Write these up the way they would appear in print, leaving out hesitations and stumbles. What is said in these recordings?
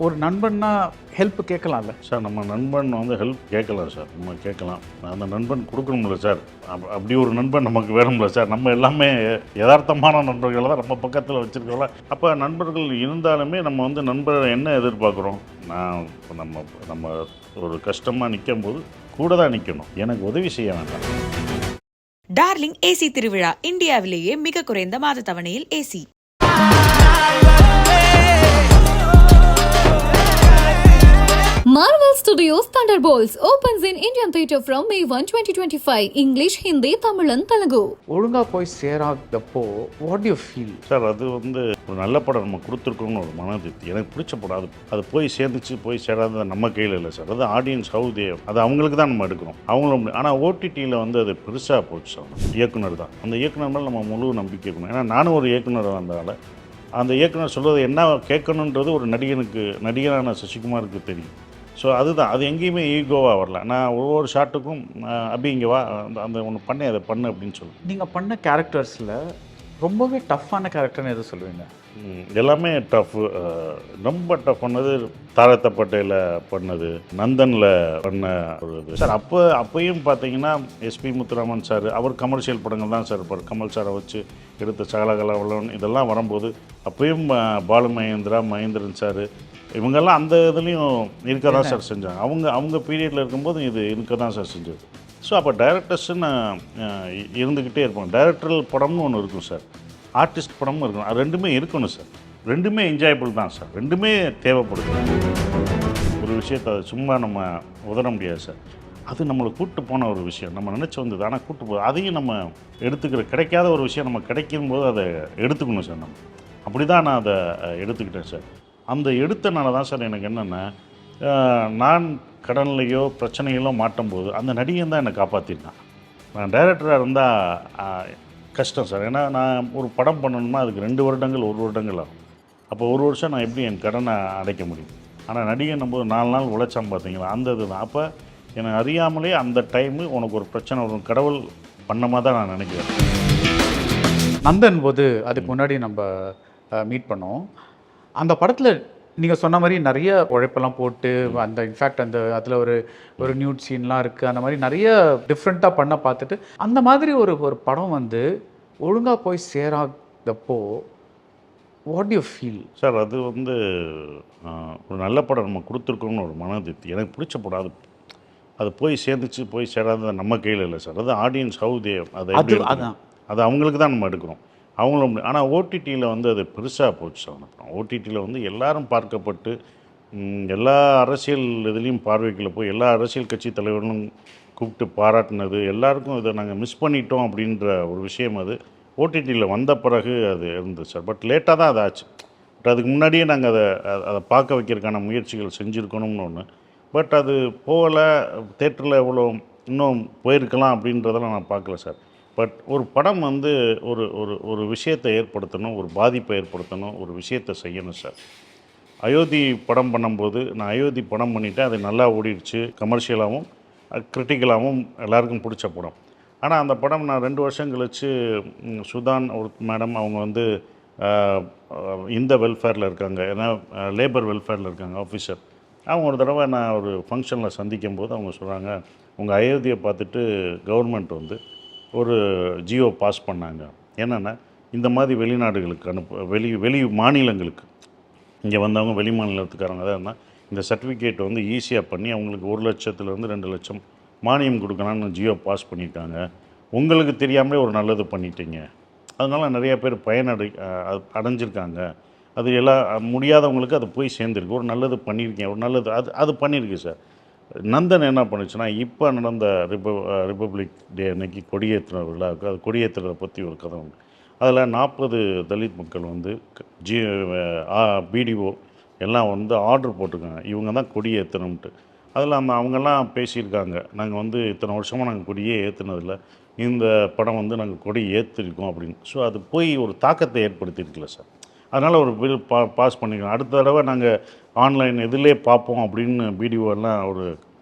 ஒரு நண்பன்னா help கேட்கலாம்ல sir? நம்ம நண்பன் வந்து ஹெல்ப் கேட்கலாம் சார், நம்ம கேட்கலாம். அந்த நண்பன் கொடுக்கணும்ல சார், அப்படி ஒரு நண்பன் நமக்கு வேணும்ல சார். நம்ம எல்லாமே யதார்த்தமான நண்பர்களை தான் நம்ம பக்கத்தில் வச்சுருக்கோம்ல. அப்போ நண்பர்கள் இருந்தாலுமே நம்ம வந்து நண்பர் என்ன எதிர்பார்க்குறோம்? நான் நம்ம நம்ம ஒரு கஷ்டமாக நிற்கும் போது கூட தான் நிற்கணும், எனக்கு உதவி செய்ய வேண்டாம். டார்லிங் ஏசி திருவிழா, இந்தியாவிலேயே மிக குறைந்த மாத தவணையில் AC. Marvel Studios Thunderbolts opens in Indian theatre from May 1, 2025. English, Hindi, Tamil and Telugu. ஒழுங்காக போய் சேராதப்போ வாட் யூ ஃபீல்? சார், அது வந்து ஒரு நல்ல படம் நம்ம கொடுத்துருக்கோம்னு ஒரு மன திருப்தி. எனக்கு பிடிச்ச படம் அது போய் சேர்ந்துச்சு போய் சேராத நம்ம கையில் இல்லை சார். அது ஆடியன்ஸ் ஹவு தே, அது அவங்களுக்கு தான் நம்ம எடுக்கிறோம், அவங்களும். ஆனால் ஓடிடியில் வந்து அது பெருசாக போச்சு சார். இயக்குனர் தான், அந்த இயக்குனர் மேலே நம்ம முழு நம்பிக்கை இருக்கணும். ஏன்னா நானும் ஒரு இயக்குனர் வந்ததால் அந்த இயக்குனர் சொல்வது என்ன கேட்கணுன்றது ஒரு நடிகரான சசிகுமாருக்கு தெரியும். ஸோ அதுதான், அது எங்கேயுமே ஈகோவாக வரல. நான் ஒவ்வொரு ஷாட்டுக்கும் அப்படி இங்கே வா, அந்த ஒன்று பண்ணி அதை பண்ணு அப்படின்னு சொல்லுவேன். நீங்கள் பண்ண கேரக்டர்ஸில் ரொம்பவே டஃப்பான கேரக்டர்னு எது சொல்லுவீங்க? எல்லாமே டஃப்பு. ரொம்ப டஃப் பண்ணது தாரத்த பட்டேல பண்ணது, நந்தனில் பண்ண ஒரு இது சார். அப்போயும் பார்த்தீங்கன்னா எஸ்பி முத்துராமன் சார், அவர் கமர்ஷியல் படங்கள் தான் சார் இருப்பார். கமல் சாரை வச்சு எடுத்த சகலகலவலன் இதெல்லாம் வரும்போது அப்போயும் பாலு மகேந்திரன் சார் இவங்கெல்லாம் அந்த இதுலேயும் இருக்க தான் சார் செஞ்சாங்க. அவங்க பீரியடில் இருக்கும்போது இது இருக்க தான் சார் செஞ்சது. ஸோ அப்போ டைரக்டர்ஸ்ன்னு இருந்துக்கிட்டே இருப்பாங்க. டைரக்டரல் படம்னு ஒன்று இருக்கும் சார், ஆர்டிஸ்ட் படமும் இருக்கணும். அது ரெண்டுமே இருக்கணும் சார். ரெண்டுமே என்ஜாயபிள் தான் சார், ரெண்டுமே தேவைப்படுது. ஒரு விஷயத்தை அதை சும்மா நம்ம உதற முடியாது சார். அது நம்மளை கூப்பிட்டு போன ஒரு விஷயம், நம்ம நினச்சி வந்தது. ஆனால் கூப்பிட்டு போகுது, அதையும் நம்ம எடுத்துக்கிற கிடைக்காத ஒரு விஷயம் நம்ம கிடைக்கும் போது அதை எடுத்துக்கணும் சார். நம்ம அப்படி தான் நான் அதை எடுத்துக்கிட்டேன் சார். அந்த எடுத்தனால தான் சார் எனக்கு என்னென்னா, நான் கடன்லையோ பிரச்சனைகளோ மாட்டும்போது அந்த நடிகன் தான் என்னை காப்பாற்றிருக்கான். நான் டைரக்டராக இருந்தால் கஷ்டம் சார். ஏன்னா நான் ஒரு படம் பண்ணணும்னா அதுக்கு 2 வருடங்கள் 1 வருடங்கள் ஆகும். அப்போ 1 வருஷம் நான் எப்படி என் கடனை அடைக்க முடியும்? ஆனால் நடிகன் போது 4 நாள் உழைச்சான் பார்த்தீங்களா, அந்த இது தான். அப்போ எனக்கு அறியாமலே அந்த டைமு உனக்கு ஒரு பிரச்சனை வரும், கடவுள் பண்ணமாக தான் நான் நினைக்கிறேன். நந்தன் போது அதுக்கு முன்னாடி நம்ம மீட் பண்ணோம். அந்த படத்தில் நீங்கள் சொன்ன மாதிரி நிறைய உழைப்பெல்லாம் போட்டு அந்த இன்ஃபேக்ட் அதில் ஒரு நியூட் சீன்லாம் இருக்குது. அந்த மாதிரி நிறைய டிஃப்ரெண்ட்டாக பண்ண பார்த்துட்டு அந்த மாதிரி ஒரு படம் வந்து ஒழுங்காக போய் சேராதப்போ வாட் யூ ஃபீல்? சார், அது வந்து ஒரு நல்ல படம் நம்ம கொடுத்துருக்கோம்னு ஒரு மன திருப்தி. எனக்கு பிடிச்ச படம் அது போய் சேர்ந்துச்சு போய் சேராத நம்ம கையில் இல்லை சார். அது ஆடியன்ஸ் ஹவு தே, அது அவங்களுக்கு தான் நம்ம எடுக்கிறோம், அவங்களும். ஆனால் ஓடிடியில் வந்து அது பெருசாக போச்சு சார். அப்புறம் ஓடிடியில் வந்து எல்லாரும் பார்க்கப்பட்டு எல்லா அரசியல் இதுலேயும் பார்வைக்குள்ள போய் எல்லா அரசியல் கட்சி தலைவர்களும் கூப்பிட்டு பாராட்டினது, எல்லாருக்கும் இதை நாங்கள் மிஸ் பண்ணிட்டோம் அப்படின்ற ஒரு விஷயம் அது ஓடிடியில் வந்த பிறகு அது இருந்தது சார். பட் லேட்டாக தான் அது ஆச்சு. பட் அதுக்கு முன்னாடியே நாங்கள் அதை பார்க்க வைக்கிறதுக்கான முயற்சிகள் செஞ்சுருக்கணும்னு ஒன்று. பட் அது போகலை, தேட்டரில் எவ்வளோ இன்னும் போயிருக்கலாம் அப்படின்றதெல்லாம் நான் பார்க்கல சார். பட் ஒரு படம் வந்து ஒரு விஷயத்தை ஏற்படுத்தணும், ஒரு பாதிப்பை ஏற்படுத்தணும், ஒரு விஷயத்தை செய்யணும் சார். அயோத்தி படம் பண்ணும்போது நான் அயோத்தி படம் பண்ணிவிட்டேன், அது நல்லா ஓடிடுச்சு, கமர்ஷியலாகவும் கிரிட்டிக்கலாகவும் எல்லாருக்கும் பிடிச்ச படம். ஆனால் அந்த படம் நான் 2 வருஷம் கழித்து சுதான் ஒரு மேடம், அவங்க வந்து இந்த வெல்ஃபேரில் இருக்காங்க, ஏன்னா லேபர் வெல்ஃபேரில் இருக்காங்க ஆஃபீஸர். அவங்க ஒரு தடவை நான் ஒரு ஃபங்க்ஷனில் சந்திக்கும் போது அவங்க சொல்கிறாங்க, உங்கள் அயோத்தியை பார்த்துட்டு கவர்மெண்ட் வந்து ஒரு ஜியோ பாஸ் பண்ணாங்க. என்னென்னா, இந்த மாதிரி வெளிநாடுகளுக்கு வெளி மாநிலங்களுக்கு இங்கே வந்தவங்க வெளி மாநிலத்துக்காரங்க தான் இருந்தால் இந்த சர்டிஃபிகேட் வந்து ஈஸியாக பண்ணி அவங்களுக்கு 1 லட்சத்துலேருந்து 2 லட்சம் மானியம் கொடுக்கலான்னு ஜியோ பாஸ் பண்ணியிருக்காங்க. உங்களுக்கு தெரியாமலே ஒரு நல்லது பண்ணிட்டீங்க, அதனால் நிறைய பேர் அடைஞ்சிருக்காங்க. அது எல்லாம் முடியாதவங்களுக்கு அது போய் சேர்ந்துருக்கு. ஒரு நல்லது பண்ணியிருக்கீங்க, ஒரு நல்லது அது பண்ணியிருக்கு சார். நந்தன் என்ன பண்ணுச்சுன்னா, இப்போ நடந்த ரிப்பப்ளிக் டே அன்னைக்கு கொடியேற்றுற விழாவுக்கு, அது கொடியேற்றுறதை பற்றி ஒரு கதை உண்டு. அதில் 40 தலித் மக்கள் வந்து பிடிஓ எல்லாம் வந்து ஆர்டர் போட்டிருக்காங்க, இவங்க தான் கொடியேற்றணும்ட்டு. அதில் அவங்கெல்லாம் பேசியிருக்காங்க, நாங்கள் வந்து இத்தனை வருஷமாக நாங்கள் கொடியே ஏற்றுனதில்லை, இந்த படம் வந்து நாங்கள் கொடி ஏற்றிருக்கோம் அப்படின்னு. ஸோ அது போய் ஒரு தாக்கத்தை ஏற்படுத்தியிருக்கல சார். அதனால் ஒரு பில் பாஸ் பண்ணிக்கலாம். அடுத்த தடவை நாங்கள் ஆன்லைன் இதிலே பார்ப்போம் அப்படின்னு பிடிஓ எல்லாம் ஒரு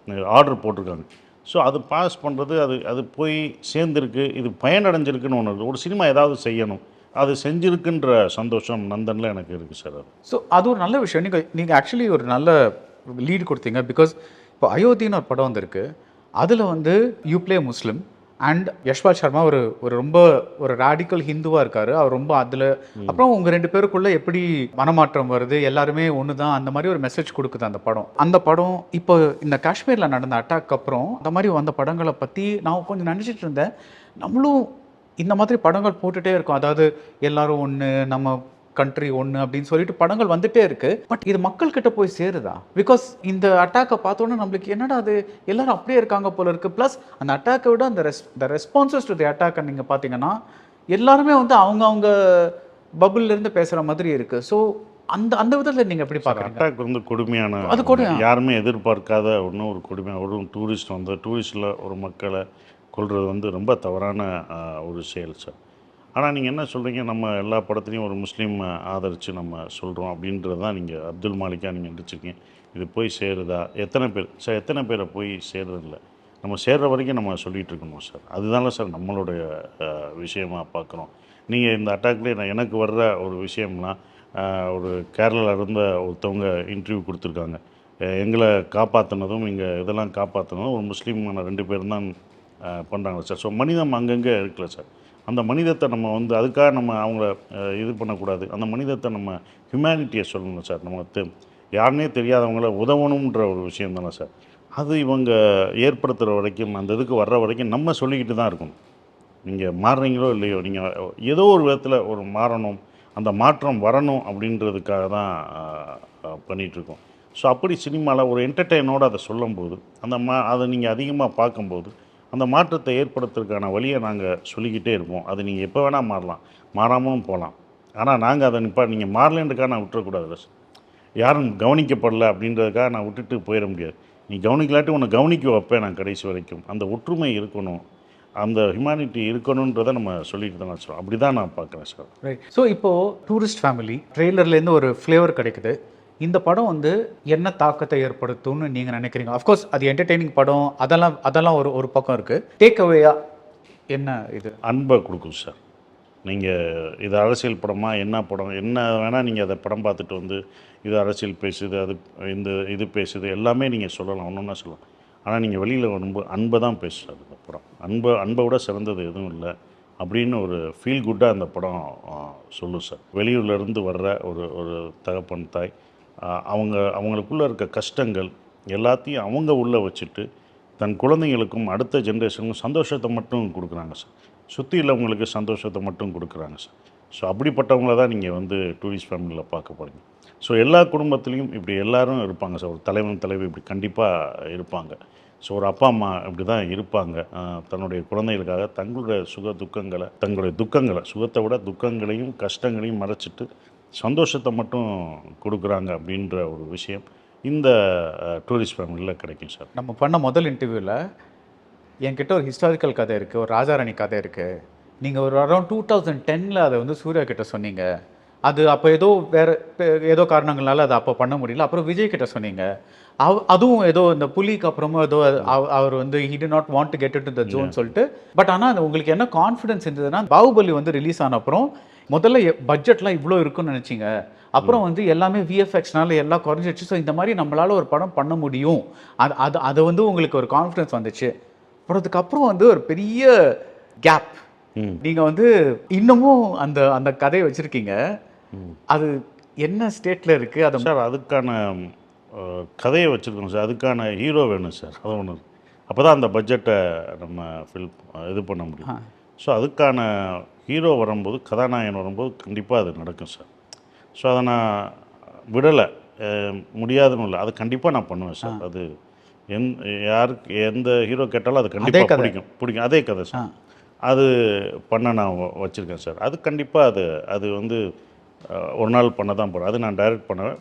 ஆர்டர் போட்டிருக்காங்க. ஸோ அது பாஸ் பண்ணுறது அது போய் சேர்ந்துருக்கு, இது பயனடைஞ்சிருக்குன்னு ஒன்று இருக்குது. ஒரு சினிமா ஏதாவது செய்யணும், அது செஞ்சிருக்குன்ற சந்தோஷம் நந்தனில் எனக்கு இருக்குது சார். அது ஸோ அது ஒரு நல்ல விஷயம். நீங்கள் ஆக்சுவலி ஒரு நல்ல லீட் கொடுத்தீங்க. பிகாஸ் இப்போ அயோத்தின்னு ஒரு படம் வந்திருக்கு. அதில் வந்து you play Muslim and Yashpal Sharma ஒரு ரொம்ப ஒரு ராடிக்கல் ஹிந்துவாக இருக்கார். அவர் ரொம்ப அதில் அப்புறம் உங்கள் 2 பேருக்குள்ளே எப்படி மனமாற்றம் வருது, எல்லாருமே ஒன்று தான், அந்த மாதிரி ஒரு மெசேஜ் கொடுக்குது அந்த படம். அந்த படம் இப்போ இந்த காஷ்மீரில் நடந்த அட்டாக் அப்புறம் அந்த மாதிரி வந்த படங்களை பற்றி நான் கொஞ்சம் நினச்சிட்டு இருந்தேன். நம்மளும் இந்த மாதிரி படங்கள் போட்டுகிட்டே இருக்கோம். அதாவது எல்லாரும் ஒன்று, நம்ம கண்ட்ரி ஒன்று அப்படின்னு சொல்லிட்டு படங்கள் வந்துட்டே இருக்கு. பட் இது மக்கள்கிட்ட போய் சேருதா? பிகாஸ் இந்த அட்டாக்கை பார்த்தோன்னா நம்மளுக்கு என்னடா அது எல்லாரும் அப்படியே இருக்காங்க போல இருக்கு. ப்ளஸ் அந்த அட்டாக்கை விட அந்த ரெஸ்பான்சஸ் டு தி அட்டாக்கை நீங்கள் பார்த்தீங்கன்னா எல்லாருமே வந்து அவங்க பபுள்லேருந்து பேசுகிற மாதிரி இருக்கு. ஸோ அந்த அந்த விதத்தில் நீங்கள் எப்படி பார்க்குறீங்க? அட்டாக் வந்து கொடுமையான, அது கொடுமை. யாருமே எதிர்பார்க்காத ஒன்றும் ஒரு கொடுமையான ஒரு டூரிஸ்டில் ஒரு மக்களை கொள்வது வந்து ரொம்ப தவறான ஒரு செயல் சார். ஆனால் நீங்கள் என்ன சொல்கிறீங்க, நம்ம எல்லா படத்துலையும் ஒரு முஸ்லீம் ஆதரித்து நம்ம சொல்கிறோம் அப்படின்றது தான் நீங்கள் அப்துல் மாலிக்காக நீங்கள் நடிச்சிருக்கீங்க. இது போய் சேருதா? எத்தனை பேர் சார், எத்தனை பேரை போய் சேர்றதில்ல. நம்ம சேர்ற வரைக்கும் நம்ம சொல்லிகிட்டு இருக்கணும் சார். அதுதானே சார் நம்மளுடைய விஷயமாக பார்க்குறோம். நீங்கள் இந்த அட்டாக்லேயே எனக்கு வர்ற ஒரு விஷயம்லாம், ஒரு கேரளாவில் இருந்த ஒருத்தவங்க இன்டர்வியூ கொடுத்துருக்காங்க. எங்களை காப்பாற்றினதும் இங்கே இதெல்லாம் காப்பாற்றினதும் ஒரு முஸ்லீமான 2 பேரும் தான் பண்ணுறாங்க சார். ஸோ மனிதம் அங்கங்கே இருக்குல்ல சார். அந்த மனிதத்தை நம்ம வந்து அதுக்காக நம்ம அவங்கள இது பண்ணக்கூடாது. அந்த மனிதத்தை நம்ம ஹியூமனிட்டியை சொல்லணும் சார். நமக்கு யாருனே தெரியாதவங்கள உதவணுன்ற ஒரு விஷயம் தானே சார். அது இவங்க ஏற்படுத்துகிற வரைக்கும், அந்த இதுக்கு வர்ற வரைக்கும் நம்ம சொல்லிக்கிட்டு தான் இருக்கணும். நீங்கள் மாறுறீங்களோ இல்லையோ, நீங்கள் ஏதோ ஒரு விதத்தில் ஒரு மாறணும், அந்த மாற்றம் வரணும் அப்படின்றதுக்காக தான் பண்ணிகிட்ருக்கோம். ஸோ அப்படி சினிமாவில் ஒரு என்டர்டெயினோடு அதை சொல்லும்போது, அதை நீங்கள் அதிகமாக பார்க்கும்போது அந்த மாற்றத்தை ஏற்படுத்துறதுக்கான வழியை நாங்கள் சொல்லிக்கிட்டே இருப்போம். அது நீங்கள் எப்போ வேணால் மாறலாம், மாறாமலும் போகலாம். ஆனால் நாங்கள் அதை நீங்கள் மாறலேன்றதுக்காக நான் விட்டுறக்கூடாது சார். யாரும் கவனிக்கப்படலை அப்படின்றதுக்காக நான் விட்டுட்டு போயிட முடியாது. நீ கவனிக்கலாட்டி உன்னை கவனிக்க வைப்பேன் நான் கடைசி வரைக்கும். அந்த ஒற்றுமை இருக்கணும், அந்த ஹியூமனிட்டி இருக்கணுன்றதை நம்ம சொல்லிட்டு தான் வச்சுருவோம். அப்படி தான் நான் பார்க்குறேன் சார். ரைட். ஸோ இப்போது டூரிஸ்ட் ஃபேமிலி ட்ரெய்லர்லேருந்து ஒரு ஃப்ளேவர் கிடைக்குது. இந்த படம் வந்து என்ன தாக்கத்தை ஏற்படுத்தும்னு நீங்கள் நினைக்கிறீங்க? அஃப்கோர்ஸ் அது என்டர்டெய்னிங் படம், அதெல்லாம் ஒரு பக்கம் இருக்குது. டேக் அவேயா என்ன இது? அன்பை கொடுக்கும் சார். நீங்கள் இது அரசியல் படமா, என்ன படம், என்ன வேணால் நீங்கள் அதை படம் பார்த்துட்டு வந்து இது அரசியல் பேசுது, அது இது பேசுது, எல்லாமே நீங்கள் சொல்லலாம், ஒன்று ஒன்றா சொல்லலாம். ஆனால் நீங்கள் வெளியில் வரும்போது அன்பை தான் பேசுது அந்த படம். அன்பை விட சிறந்தது எதுவும் இல்லை அப்படின்னு ஒரு ஃபீல் குட்டாக அந்த படம் சொல்லும் சார். வெளியூர்லேருந்து வர்ற ஒரு தகப்பன் தாய், அவங்களுக்குள்ளே இருக்க கஷ்டங்கள் எல்லாத்தையும் அவங்க உள்ளே வச்சுட்டு தன் குழந்தைங்களுக்கும் அடுத்த ஜென்ரேஷனுக்கும் சந்தோஷத்தை மட்டும் கொடுக்குறாங்க சார். சுற்றி உள்ளவங்களுக்கு சந்தோஷத்தை மட்டும் கொடுக்குறாங்க சார். ஸோ அப்படிப்பட்டவங்கள தான் நீங்கள் வந்து டூரிஸ்ட் ஃபேமிலியில் பார்க்க போகிறீங்க. ஸோ எல்லா குடும்பத்துலேயும் இப்படி எல்லோரும் இருப்பாங்க சார். ஒரு தலைவன் தலைவி இப்படி கண்டிப்பாக இருப்பாங்க. ஸோ ஒரு அப்பா அம்மா இப்படி தான் இருப்பாங்க. தன்னுடைய குழந்தைகளுக்காக தங்களுடைய துக்கங்களை சுகத்தை விட துக்கங்களையும் கஷ்டங்களையும் மறைச்சிட்டு சந்தோஷத்தை மட்டும் கொடுக்குறாங்க அப்படின்ற ஒரு விஷயம் இந்த டூரிஸ்ட் ஃபேமிலியில் கிடைக்கும் சார். நம்ம பண்ண முதல் இன்டர்வியூவில் என்கிட்ட ஒரு ஹிஸ்டாரிக்கல் கதை இருக்குது, ஒரு ராஜாராணி கதை இருக்குது. நீங்கள் ஒரு அரௌண்ட் 2010 அதை வந்து சூர்யா கிட்ட சொன்னீங்க. அது அப்போ ஏதோ காரணங்களால் அதை அப்போ பண்ண முடியல. அப்புறம் விஜய் கிட்ட சொன்னீங்க. அதுவும் ஏதோ இந்த புலிக்கு அப்புறமா ஏதோ அவர் வந்து he did not want to get into the zone சொல்லிட்டு. பட் ஆனால் உங்களுக்கு என்ன கான்ஃபிடன்ஸ் இருந்ததுன்னா, பாகுபலி வந்து ரிலீஸ் ஆன அப்புறம் முதல்ல பட்ஜெட்லாம் இவ்வளோ இருக்குன்னு நினச்சிங்க. அப்புறம் வந்து எல்லாமே விஎஃப்எக்ஸ்னால எல்லாம் குறைஞ்சிடுச்சு. ஸோ இந்த மாதிரி நம்மளால் ஒரு படம் பண்ண முடியும், அது வந்து உங்களுக்கு ஒரு கான்ஃபிடன்ஸ் வந்துச்சு. அப்புறத்துக்கு அப்புறம் வந்து ஒரு பெரிய கேப். நீங்கள் வந்து இன்னமும் அந்த கதையை வச்சுருக்கீங்க. அது என்ன ஸ்டேட்டில் இருக்குது? அது சார் அதுக்கான கதையை வச்சுருக்கோம் சார். அதுக்கான ஹீரோ வேணும் சார். அது ஒன்று. அப்போ தான் அந்த பட்ஜெட்டை நம்ம இது பண்ண முடியும். ஸோ அதுக்கான ஹீரோ வரும்போது, கதாநாயகன் வரும்போது கண்டிப்பாக அது நடக்கும் சார். ஸோ அதை நான் விடலை, முடியாதுன்னு இல்லை, அது கண்டிப்பாக நான் பண்ணுவேன் சார். அது யாருக்கு எந்த ஹீரோ கேட்டாலும் அது கண்டிப்பாக பிடிக்கும். அதே கதை சார். அது பண்ண நான் வச்சுருக்கேன் சார். அது கண்டிப்பாக அது வந்து ஒரு நாள் பண்ண தான் போகிறேன். அது நான் டைரக்ட் பண்ணுவேன்.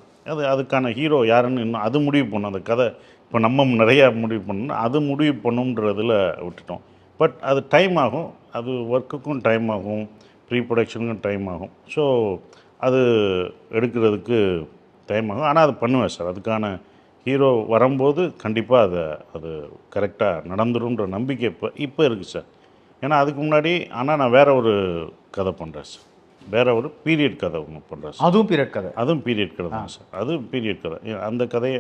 அதுக்கான ஹீரோ யாருன்னு இன்னும் அது முடிவு பண்ணணும். அந்த கதை இப்போ நம்ம நிறையா முடிவு பண்ணணும், அது முடிவு பண்ணுன்றதில் விட்டுட்டோம். பட் அது டைம் ஆகும், அது ஒர்க்குக்கும் டைம் ஆகும், ப்ரீ ப்ரொடக்ஷனுக்கும் டைம் ஆகும். ஸோ அது எடுக்கிறதுக்கு டைம் ஆகும். ஆனால் அது பண்ணுவேன் சார். அதுக்கான ஹீரோ வரும்போது கண்டிப்பாக அது கரெக்டாக நடந்துருன்ற நம்பிக்கை இப்போ இருக்குது சார். ஏன்னா அதுக்கு முன்னாடி ஆனால் நான் வேறு ஒரு கதை பண்ணுறேன் சார். வேற ஒரு பீரியட் கதை ஒன்று பண்ணுறேன் சார். அதுவும் பீரியட் கதை. அதுவும் பீரியட் கதை தான் சார். அதுவும் பீரியட் கதை. அந்த கதையை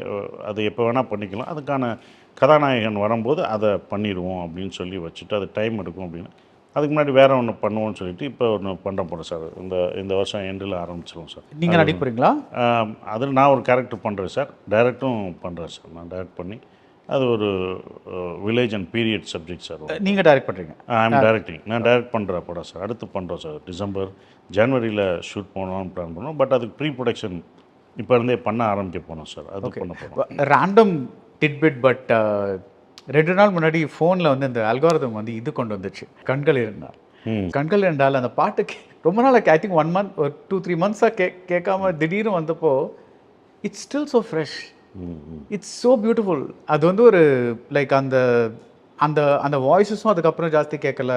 அதை எப்போ வேணால் பண்ணிக்கலாம். அதுக்கான கதாநாயகன் வரும்போது அதை பண்ணிடுவோம் அப்படின்னு சொல்லி வச்சுட்டு அது டைம் எடுக்கும் அப்படின்னு அதுக்கு முன்னாடி வேறு ஒன்று பண்ணுவோம்னு சொல்லிட்டு இப்போ ஒன்று பண்ண போகிறேன் சார். இந்த வருஷம் எண்டில் ஆரம்பிச்சிடுவோம் சார். நீங்கள் நடிக்க போகிறீங்களா? அதில் நான் ஒரு கேரக்டர் பண்ணுறேன் சார். டைரக்டும் பண்ணுறேன் சார். நான் டைரக்ட் பண்ணி அது ஒரு village and period subject sir. நீங்கள் டைரக்ட் பண்ணுறீங்க? I'm directing. நான் டைரக்ட் பண்ணுற படம் சார். அடுத்து பண்ணுறோம் சார். டிசம்பர் ஜனவரியில் ஷூட் பண்ணணும்னு பிளான் பண்ணோம். பட் அதுக்கு ப்ரீ ப்ரொடக்ஷன் இப்போ இருந்தே பண்ண ஆரம்பிக்க போனோம் சார். அது பண்ண போகிறோம். Random titbit. பட் 2 நாள் முன்னாடி ஃபோனில் வந்து இந்த அல்காரிதம் வந்து இது கொண்டு வந்துச்சு, கண்கள் இருந்தால். கண்கள் இருந்தால் அந்த பாட்டு ரொம்ப நாள் ஐ திங்க் 1 month ஒரு 2-3 months-ஆக கேட்காம திடீர்னு வந்தப்போ it's still so fresh. It's so beautiful. அது வந்து ஒரு லைக் அந்த அந்த அந்த வாய்ஸஸும் அதுக்கப்புறம் ஜாஸ்தி கேட்கல.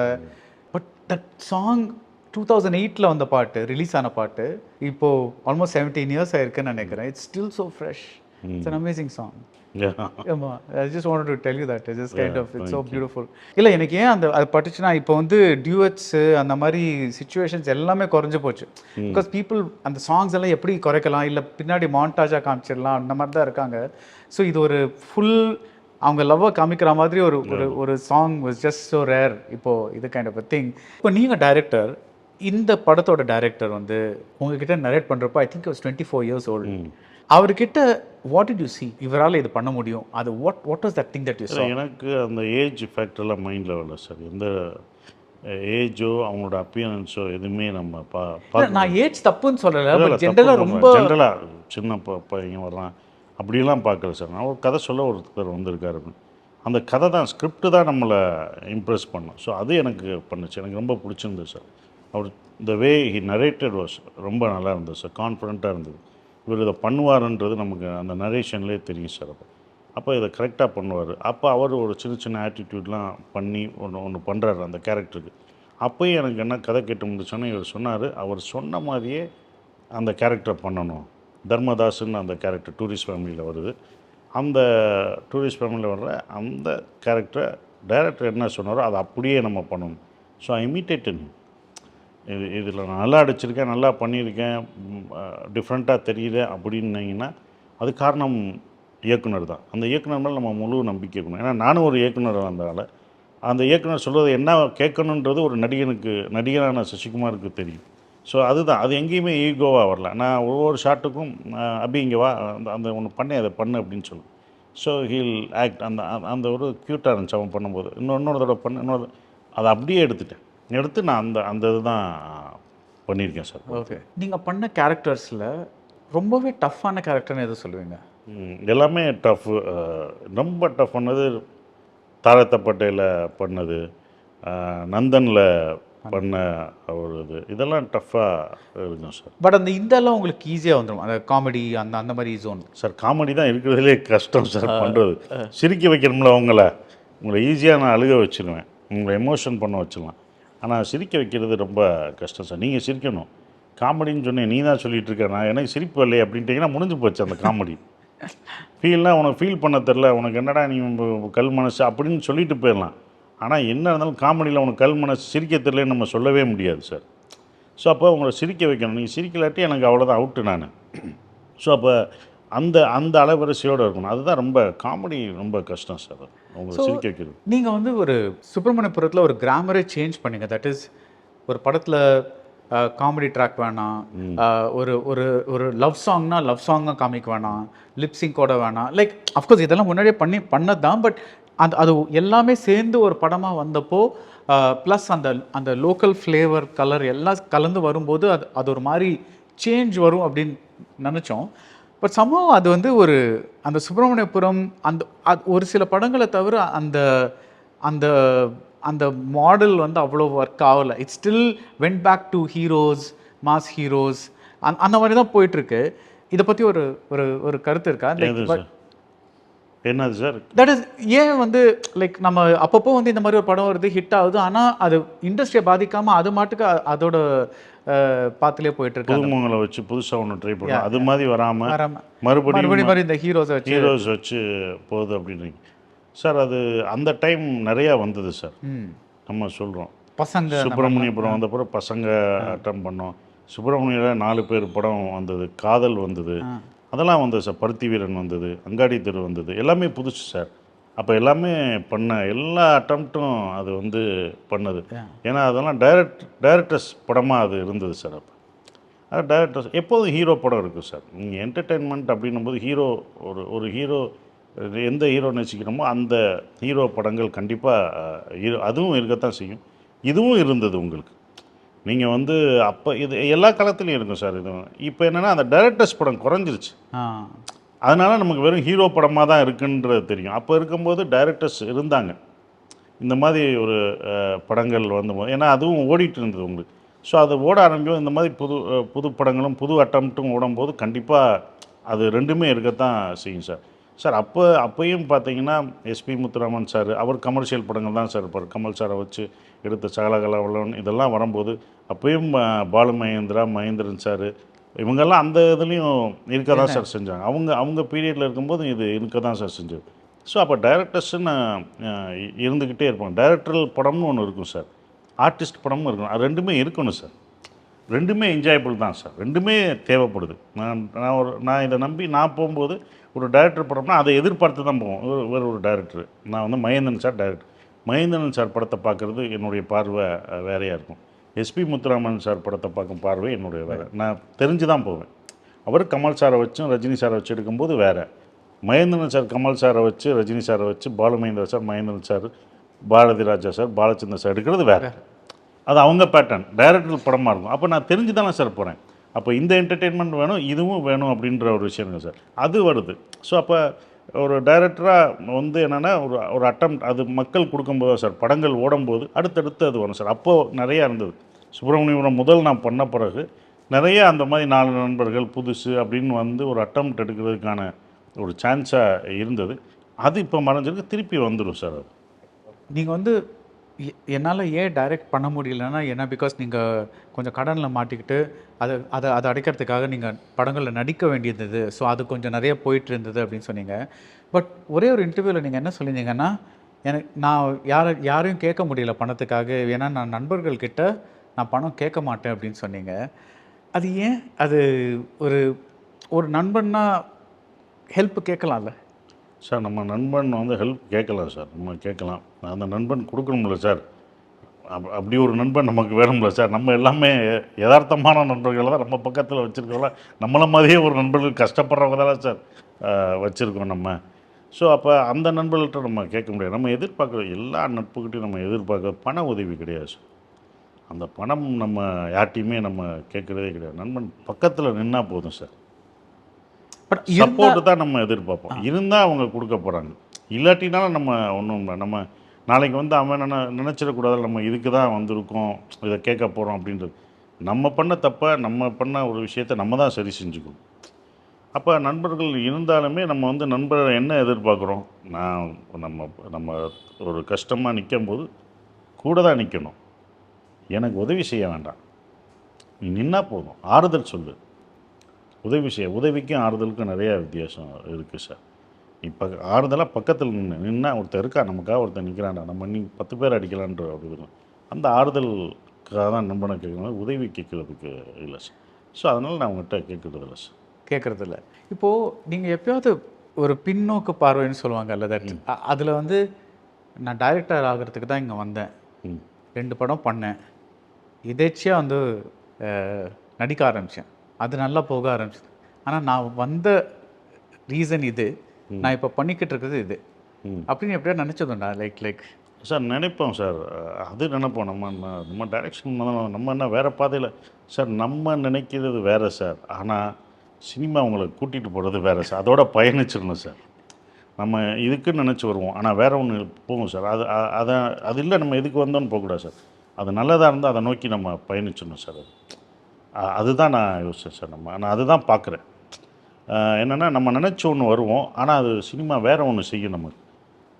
பட் தட் சாங் 2008 வந்த பாட்டு, ரிலீஸ் ஆன பாட்டு, இப்போது ஆல்மோஸ்ட் 17 years ஆயிருக்குன்னு நினைக்கிறேன். It's still so fresh. It's an amazing song. ஆமாம், I just wanted to tell you that it's just kind of it's so beautiful. இல்லை, எனக்கு ஏன் அது பட்டுச்சுன்னா, இப்போ வந்து டியூட்ஸு அந்த மாதிரி சுச்சுவேஷன்ஸ் எல்லாமே குறைஞ்சி போச்சு. பிகாஸ் பீப்புள் அந்த சாங்ஸ் எல்லாம் எப்படி குறைக்கலாம், இல்லை பின்னாடி மாண்டாஜாக காமிச்சிடலாம், அந்த மாதிரி தான் இருக்காங்க. ஸோ இது ஒரு ஃபுல் அவங்க லவ்வை காமிக்கிற மாதிரி ஒரு ஒரு song was just so rare. இப்போது இது கைண்ட் ஆஃப் அ திங். இப்போ நீங்கள் டைரக்டர், இந்த படத்தோட டைரக்டர் வந்து உங்ககிட்ட நரேட் பண்ணுறப்போ I think was 24 years old. அவர்கிட்ட வாட் டிட் யூ சி, இவரால் இது பண்ண முடியும், அது what was that thing that you சா? எனக்கு அந்த ஏஜ் ஃபேக்டர்லாம் மைண்டில் வரல சார். எந்த ஏஜோ அவங்களோட அப்பியரன்ஸோ எதுவுமே நம்ம நான் ஏஜ் தப்புன்னு சொல்லலை, பட் ஜென்ரலாக ரொம்ப ஜென்ரலாக சின்ன பையன் வர்றான் அப்படிலாம் பார்க்கல சார். நான் ஒரு கதை சொல்ல ஒருத்தர் வந்திருக்காரு. அந்த கதை தான், ஸ்கிரிப்டு தான் நம்மளை இம்ப்ரெஸ் பண்ணும். ஸோ அது எனக்கு பண்ணுச்சு. எனக்கு ரொம்ப பிடிச்சிருந்தது சார். அவர் the way he narrated was ரொம்ப நல்லா இருந்தது சார். கான்ஃபிடென்ட்டாக இருந்தது. இவர் இதை பண்ணுவாருன்றது நமக்கு அந்த நரேஷன்லேயே தெரியும் சார். அப்போ இதை கரெக்டாக பண்ணுவார். அப்போ அவர் ஒரு சின்ன சின்ன ஆட்டிடியூட்லாம் பண்ணி ஒன்று பண்ணுறாரு அந்த கேரக்டருக்கு. அப்போயும் எனக்கு என்ன கதை கேட்டு முடிச்சோன்னே இவர் சொன்னார், அவர் சொன்ன மாதிரியே அந்த கேரக்டரை பண்ணணும். தர்மதாஸ்ன்னு அந்த கேரக்டர் டூரிஸ்ட் ஃபேமிலியில் வருது. அந்த டூரிஸ்ட் ஃபேமிலியில் வர்ற அந்த கேரக்டரை டைரக்டர் என்ன சொன்னாரோ அதை அப்படியே நம்ம பண்ணணும். So I இமிட்டேட்டட். இதில் நான் நல்லா அடிச்சிருக்கேன், நல்லா பண்ணியிருக்கேன், டிஃப்ரெண்ட்டாக தெரியுது அப்படின்னீங்கன்னா அது காரணம் இயக்குனர் தான். அந்த இயக்குனர் மேலே நம்ம முழு நம்பிக்கை இருக்கணும். ஏன்னா நானும் ஒரு இயக்குனர் வந்ததால் அந்த இயக்குனர் சொல்கிறது என்ன கேட்கணுன்றது ஒரு நடிகரான சசிகுமாருக்கு தெரியும். ஸோ அதுதான், அது எங்கேயுமே ஈகோவாக வரல. நான் ஒவ்வொரு ஷாட்டுக்கும் அப்படி இங்கே வா, அந்த ஒன்று பண்ணி அதை பண்ணு அப்படின்னு சொல்லு. So he'll act. அந்த ஒரு க்யூட்டாக இருந்துச்சு அவன் பண்ணும்போது. இன்னொரு தடவை இன்னொரு அதை அப்படியே எடுத்து நான் அந்த இதுதான் பண்ணியிருக்கேன் சார். ஓகே. நீங்கள் பண்ண கேரக்டர்ஸில் ரொம்பவே டஃப்பான கேரக்டர்னு எது சொல்லுவீங்க? எல்லாமே டஃப்பு. ரொம்ப டஃப் பண்ணது தாரத்தப்பட்டையில் பண்ணது, நந்தனில் பண்ண ஒரு இதெல்லாம் டஃப்பாக இருக்கும் சார். பட் அந்த இதெல்லாம் உங்களுக்கு ஈஸியாக வந்துடும், அந்த காமெடி அந்த மாதிரி ஜோன் சார். காமெடி தான் இருக்கிறதுலே கஷ்டம் சார் பண்ணுறது. சிரிக்க வைக்கணும்ல உங்களை ஈஸியாக நான் அழுக வச்சுருவேன், உங்களை எமோஷன் பண்ண வச்சிடலாம். ஆனால் சிரிக்க வைக்கிறது ரொம்ப கஷ்டம் சார். நீங்கள் சிரிக்கணும். காமெடின்னு சொன்னேன், நீ தான் சொல்லிகிட்டு இருக்க, நான் எனக்கு சிரிப்பு வரலையே அப்படின்ட்டிங்கன்னா முடிஞ்சு போச்சு அந்த காமெடி. ஃபீல்னால் உனக்கு ஃபீல் பண்ண தெரில, உனக்கு என்னடா நீ கல் மனசு அப்படின்னு சொல்லிட்டு போயிடலாம். ஆனால் என்ன இருந்தாலும் காமெடியில் உனக்கு கல் மனசு சிரிக்க தெரியலன்னு நம்ம சொல்லவே முடியாது சார். ஸோ அப்போ உங்களை சிரிக்க வைக்கணும். நீங்கள் சிரிக்கலாட்டி எனக்கு அவ்வளோதான் அவுட்டு நான். ஸோ அப்போ அந்த அலைவரிசையோடு இருக்கணும். அதுதான் ரொம்ப காமெடி ரொம்ப கஷ்டம் சார், உங்களை சிரிக்க வைக்கிறது. நீங்கள் வந்து ஒரு சுப்பிரமணியபுரத்தில் ஒரு கிராமரே சேஞ்ச் பண்ணீங்க. தட் இஸ், ஒரு படத்தில் காமெடி ட்ராக் வேணாம், ஒரு ஒரு ஒரு லவ் சாங்னா லவ் சாங்காக காமிக்க வேணாம், லிப்ஸிங்கோட வேணாம். லைக் அஃப்கோர்ஸ் இதெல்லாம் முன்னாடியே பண்ணது தான். பட் அது எல்லாமே சேர்ந்து ஒரு படமாக வந்தப்போ ப்ளஸ் அந்த லோக்கல் ஃப்ளேவர் கலர் எல்லாம் கலந்து வரும்போது அது ஒரு மாதிரி சேஞ்ச் வரும் அப்படின்னு நினச்சோம். பட் சம்பவம் அது வந்து அந்த சுப்பிரமணியபுரம் ஒரு சில படங்களை தவிர அந்த அந்த மாடல் வந்து அவ்வளோ ஒர்க் ஆகலை. It's still went back to heroes, mass heroes, அந்த மாதிரி தான் போயிட்டுருக்கு. இதை பற்றி ஒரு ஒரு கருத்து இருக்கா? என்னது சார்? தட் இஸ், ஏன் வந்து லைக் நம்ம அப்பப்போ வந்து இந்த மாதிரி ஒரு படம் வருது, ஹிட் ஆகுது, ஆனால் அது இண்டஸ்ட்ரியை பாதிக்காமல் அது மாட்டுக்கு அதோட பாத்துலேயே போயிட்டு இருக்கு. புதுமுகங்களை வச்சு புதுசாக ஒன்று ட்ரை பண்ணலாம், அது மாதிரி வராமல் மறுபடியும் இந்த ஹீரோஸ் வச்சு போகுது அப்படின்னு சார். அது அந்த டைம் நிறையா வந்தது சார். நம்ம சொல்கிறோம் பசங்க, சுப்பிரமணியபுரம் வந்தப்பறம் பசங்க அட்டம் பண்ணோம், சுப்பிரமணியில் 4 பேர் படம் வந்தது, காதல் வந்தது, அதெல்லாம் வந்தது சார். பருத்தி வீரன் வந்தது, அங்காடி தெரு வந்தது, எல்லாமே புதுசு சார். அப்போ எல்லாமே பண்ண எல்லா அட்டம்ப்ட்டும் அது வந்து பண்ணது. ஏன்னா அதெல்லாம் டைரக்டர்ஸ் படமாக அது இருந்தது சார். அப்போ அது டைரக்டர்ஸ் எப்போதும் ஹீரோ படம் இருக்குது சார். நீங்கள் என்டர்டெயின்மெண்ட் அப்படின்னும்போது ஹீரோ ஒரு ஹீரோ எந்த ஹீரோ நேசிக்கிறோமோ அந்த ஹீரோ படங்கள் கண்டிப்பாக அதுவும் இருக்கத்தான் செய்யும். இதுவும் இருந்தது உங்களுக்கு. நீங்கள் வந்து அப்போ இது எல்லா காலத்துலேயும் இருக்கும் சார். இது இப்போ என்னென்னா அந்த டைரக்டர்ஸ் படம் குறைஞ்சிருச்சு. அதனால் நமக்கு வெறும் ஹீரோ படமாக தான் இருக்குன்றது தெரியும். அப்போ இருக்கும்போது டைரக்டர்ஸ் இருந்தாங்க. இந்த மாதிரி ஒரு படங்கள் வந்தபோது ஏன்னா அதுவும் ஓடிட்டு இருந்தது உங்களுக்கு. ஸோ அது ஓட ஆரம்பிக்கும். இந்த மாதிரி புது படங்களும் புது அட்டம்ப்ட்டும் ஓடும்போது கண்டிப்பாக அது ரெண்டுமே இருக்கத்தான் செய்யும் சார். சார் அப்போயும் பார்த்தீங்கன்னா எஸ்பி முத்துராமன் சார் அவர் கமர்ஷியல் படங்கள் தான் சார் இருப்பார். கமல் சாரை வச்சு எடுத்த சகலகலாவலன் இதெல்லாம் வரும்போது அப்போயும் பாலு மகேந்திரா, மகேந்திரன் சார் இவங்கெல்லாம் அந்த இதுலேயும் இருக்க தான் சார் செஞ்சாங்க. அவங்க பீரியடில் இருக்கும்போது இது இருக்க தான் சார் செஞ்சது. ஸோ அப்போ டைரக்டர்ஸ்ன்னு இருந்துக்கிட்டே இருப்பாங்க. டைரக்டரல் படம்னு ஒன்று இருக்கும் சார், ஆர்டிஸ்ட் படமும் இருக்கணும். அது ரெண்டுமே இருக்கணும் சார். ரெண்டுமே என்ஜாயபிள் தான் சார். ரெண்டுமே தேவைப்படுது. நான் இதை நம்பி நான் போகும்போது ஒரு டைரக்டர் படம்னா அதை எதிர்பார்த்து தான் போவோம். வேறு ஒரு டைரக்டர் நான் வந்து Mahendran sir director. Mahendran sir படத்தை பார்க்குறது என்னுடைய பார்வை வேறையாக இருக்கும். எஸ்பி முத்துராமன் சார் படத்தை பார்க்கும் பார்வை என்னுடைய வேறு. நான் தெரிஞ்சு தான் போவேன். அவர் கமல் சாரை வச்சும் ரஜினி சாரை வச்சு எடுக்கும்போது வேறு. மகேந்திரன் சார் கமல் சாரை வச்சு ரஜினி சாரை வச்சு Balu Mahindra sir, Mahendran sir, Bharathi Raja sir, Balachander sir எடுக்கிறது வேறு. அது அவங்க பேட்டர்ன் டைரக்டர் படமாக இருக்கும். அப்போ நான் தெரிஞ்சு தானே சார் போகிறேன். அப்போ இந்த என்டர்டெயின்மெண்ட் வேணும், இதுவும் வேணும் அப்படின்ற ஒரு விஷயங்க சார். அது வருது. ஸோ அப்போ ஒரு டைரக்டராக வந்து என்னென்னா ஒரு அட்டம்ப்ட் அது மக்கள் கொடுக்கும்போது சார் படங்கள் ஓடும்போது அடுத்தடுத்து அது வரும் சார். அப்போது நிறையா இருந்தது. சுப்பிரமணியம் முதல் நான் பண்ண பிறகு நிறைய அந்த மாதிரி 4 நண்பர்கள் புதுசு அப்படின்னு வந்து ஒரு அட்டம்ப்ட் எடுக்கிறதுக்கான ஒரு சான்ஸாக இருந்தது. அது இப்போ மறைஞ்சிருக்கு, திருப்பி வந்துடும் சார். அது நீங்கள் வந்து என்னால் ஏன் டைரக்ட் பண்ண முடியலன்னா ஏன்னா பிகாஸ் நீங்கள் கொஞ்சம் கடனில் மாட்டிக்கிட்டு அதை அடைக்கிறதுக்காக நீங்கள் படங்களில் நடிக்க வேண்டியிருந்தது. ஸோ அது கொஞ்சம் நிறைய போயிட்டு இருந்தது அப்படின்னு சொன்னீங்க. பட் ஒரே ஒரு இன்டர்வியூவில் நீங்கள் என்ன சொல்லியிருந்தீங்கன்னா, நான் யாரையும் கேட்க முடியல பணத்துக்காக, ஏன்னா நான் நண்பர்கள்கிட்ட நான் பணம் கேட்க மாட்டேன் அப்படின்னு சொன்னீங்க. அது ஏன்? அது ஒரு நண்பன்னா ஹெல்ப் கேட்கலாம்ல சார்? நம்ம நண்பன் வந்து ஹெல்ப் கேட்கலாம் சார், நம்ம கேட்கலாம். அந்த நண்பன் கொடுக்கணும்ல சார். அப்படி ஒரு நண்பன் நமக்கு வேணும்ல சார். நம்ம எல்லாமே யதார்த்தமான நண்பர்களை தான் நம்ம பக்கத்தில் வச்சுருக்கோம்ல. நம்மளை மாதிரியே ஒரு நண்பர்கள் கஷ்டப்படுறவங்க தான் சார் வச்சுருக்கோம் நம்ம. ஸோ அப்போ அந்த நண்பர்கள்ட்ட நம்ம கேட்க முடியாது. நம்ம எதிர்பார்க்குற எல்லா நட்புக்கிட்டையும் நம்ம எதிர்பார்க்குற பண உதவி கிடையாது சார். அந்த பணம் நம்ம யார்ட்டையுமே நம்ம கேட்குறதே கிடையாது. நண்பன் பக்கத்தில் நின்னா போதும் சார். பட் சப்போர்ட்டு தான் நம்ம எதிர்பார்ப்போம். இருந்தால் அவங்க கொடுக்க போகிறாங்க. இல்லாட்டினாலும் நம்ம ஒன்றும் நம்ம நாளைக்கு வந்து அவன் நினச்சிடக்கூடாது நம்ம இதுக்கு தான் வந்திருக்கோம், இதை கேட்க போகிறோம் அப்படின்றது. நம்ம பண்ண தப்பை நம்ம பண்ண ஒரு விஷயத்தை நம்ம தான் சரி செஞ்சுக்கணும். அப்போ நண்பர்கள் இருந்தாலுமே நம்ம வந்து நண்பரை என்ன எதிர்பார்க்குறோம்? நம்ம ஒரு கஷ்டமாக நிற்கும்போது கூட தான் நிற்கணும். எனக்கு உதவி செய்ய வேண்டாம், நீ நின்னா போதும், ஆறுதல் சொல்லு. உதவிக்கும் ஆறுதலுக்கும் நிறையா வித்தியாசம் இருக்குது சார். இப்போ ஆறுதலாக பக்கத்தில் நின்னா ஒருத்தர் இருக்கா, நமக்காக ஒருத்தர் நிற்கிறான்டா, நம்ம 10 பேர் அடிக்கலான்ற அப்படி அந்த ஆறுதலுக்காக தான் நண்பனை கேட்கணும், உதவி கேட்குறதுக்கு இல்லை சார். ஸோ அதனால் நான் உங்கள்கிட்ட கேட்குறதில்ல சார். கேட்குறதில்ல. இப்போது நீங்கள் எப்போயாவது ஒரு பின்னோக்கு பார்வைன்னு சொல்லுவாங்கல்ல, தட் அதில் வந்து நான் டைரக்டர் ஆகிறதுக்கு தான் இங்கே வந்தேன், 2 படம் பண்ணேன், எதேச்சியாக வந்து நடிக்க ஆரம்பித்தேன், அது நல்லா போக ஆரம்பிச்சது, ஆனால் நான் வந்த ரீசன் இது, நான் இப்போ பண்ணிக்கிட்டு இருக்கிறது இது அப்படின்னு எப்படியா நினச்சதுண்டா? லைக் சார் நினைப்போம் சார், அது நினைப்போம். நம்ம டைரெக்ஷன் நம்ம என்ன வேறு பாதையில் சார். நம்ம நினைக்கிறது வேறு சார், ஆனால் சினிமா உங்களை கூட்டிகிட்டு போகிறது வேறு சார். அதோட பயணிச்சிடணும் சார். நம்ம இதுக்குன்னு நினச்சி வருவோம், ஆனால் வேறு ஒன்று போகும் சார். அது இல்லை, நம்ம எதுக்கு வந்தோன்னு போகக்கூடாது சார். அது நல்லதாக இருந்தால் அதை நோக்கி நம்ம பயணிச்சிடணும் சார். அதுதான் நான் யோசிச்சேன் சார். நான் அதுதான் பார்க்குறேன். என்னென்னா நம்ம நினச்ச ஒன்று வருவோம், ஆனால் அது சினிமா வேறு ஒன்று செய்யும் நமக்கு.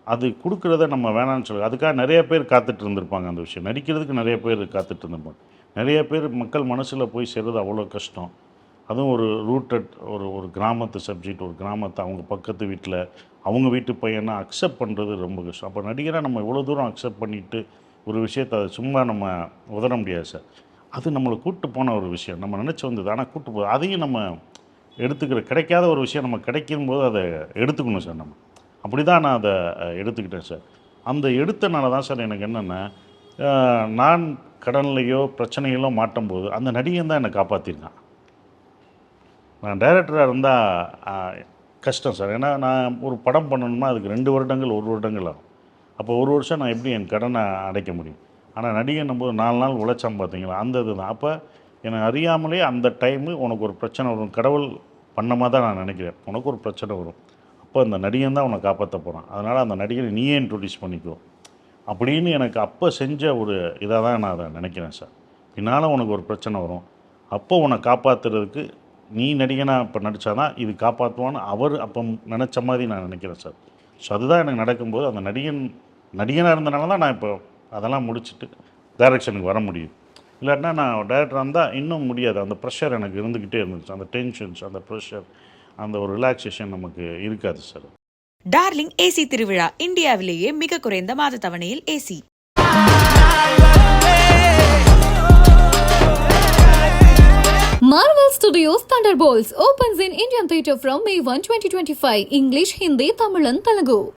அது கொடுக்குறத நம்ம வேணான்னு சொல்லி அதுக்காக நிறைய பேர் காத்துட்டு இருந்திருப்பாங்க. அந்த விஷயம் நடிக்கிறதுக்கு நிறைய பேர் காத்துட்டு இருந்திருப்பாங்க. நிறைய பேர் மக்கள் மனசில் போய் சேர்றது அவ்வளோ கஷ்டம். அதுவும் ஒரு ரூட்டட் ஒரு கிராமத்து சப்ஜெக்ட், ஒரு கிராமத்தை அவங்க பக்கத்து வீட்டில் அவங்க வீட்டு பையனை அக்செப்ட் பண்ணுறது ரொம்ப கஷ்டம். அப்போ நடிகராக நம்ம இவ்வளோ தூரம் அக்செப்ட் பண்ணிவிட்டு ஒரு விஷயத்தை அதை சும்மா நம்ம உதற முடியாது சார். அது நம்மளை கூப்பிட்டு போன ஒரு விஷயம். நம்ம நினச்சி வந்தது, ஆனால் கூப்பிட்டு போ அதையும் நம்ம கிடைக்காத ஒரு விஷயம் நம்ம கிடைக்கும்போது அதை எடுத்துக்கணும் சார். நம்ம அப்படி தான் நான் அதை எடுத்துக்கிட்டேன் சார். அந்த எடுத்தனால தான் சார் எனக்கு என்னென்னா, நான் கடன்லையோ பிரச்சனைகளோ மாட்டும்போது அந்த நடிகன் தான் என்னை காப்பாற்றிருக்கான். நான் டைரக்டராக இருந்தால் கஷ்டம் சார். ஏன்னா நான் ஒரு படம் பண்ணணும்னா அதுக்கு 2 வருடங்கள் 1 வருடங்கள் ஆகும். அப்போ 1 வருஷம் நான் எப்படி என் கடனை அடைக்க முடியும்? ஆனால் நடிகன்னும் போது 4 நாள் உழைச்சான் பார்த்தீங்களா, அந்த இது தான். அப்போ என்னை அறியாமலே அந்த டைமு உனக்கு ஒரு பிரச்சனை வரும், கடவுள் பண்ணமாக தான் நான் நினைக்கிறேன். உனக்கு ஒரு பிரச்சனை வரும், அப்போ அந்த நடிகன் தான் உன்னை காப்பாற்ற போகிறான். அதனால் அந்த நடிகனை நீயே இன்ட்ரொடியூஸ் பண்ணிக்கோ அப்படின்னு எனக்கு அப்போ செஞ்ச ஒரு இதாக தான் நான் அதை நினைக்கிறேன் சார். பின்னால் உனக்கு ஒரு பிரச்சனை வரும், அப்போ உன்னை காப்பாற்றுறதுக்கு நீ நடிகனாக இப்போ நடித்தா தான் இது காப்பாற்றுவான்னு அவர் அப்போ நினச்ச மாதிரி நான் நினைக்கிறேன் சார். ஸோ அதுதான் எனக்கு நடக்கும்போது அந்த நடிகனாக இருந்தனால தான் நான் இப்போ அதெல்லாம் முடிச்சுட்டு டைரக்ஷனுக்கு வர முடியும். இல்லாட்டினா நான் டைரக்டராக இருந்தால் இன்னும் முடியாது. அந்த ப்ரெஷர் எனக்கு இருந்துக்கிட்டே இருந்துச்சு. அந்த டென்ஷன்ஸ், அந்த ப்ரெஷர், அந்த ஒரு ரிலாக்ஸேஷன் நமக்கு இருக்காது சார். டார்லிங் ஏசி திருவிழா இந்தியாவிலேயே மிக குறைந்த மாத தவணையில் AC. Marvel Studios Thunderbolts opens in Indian theatre from May 1, 2025. English, Hindi, Tamil and Telugu.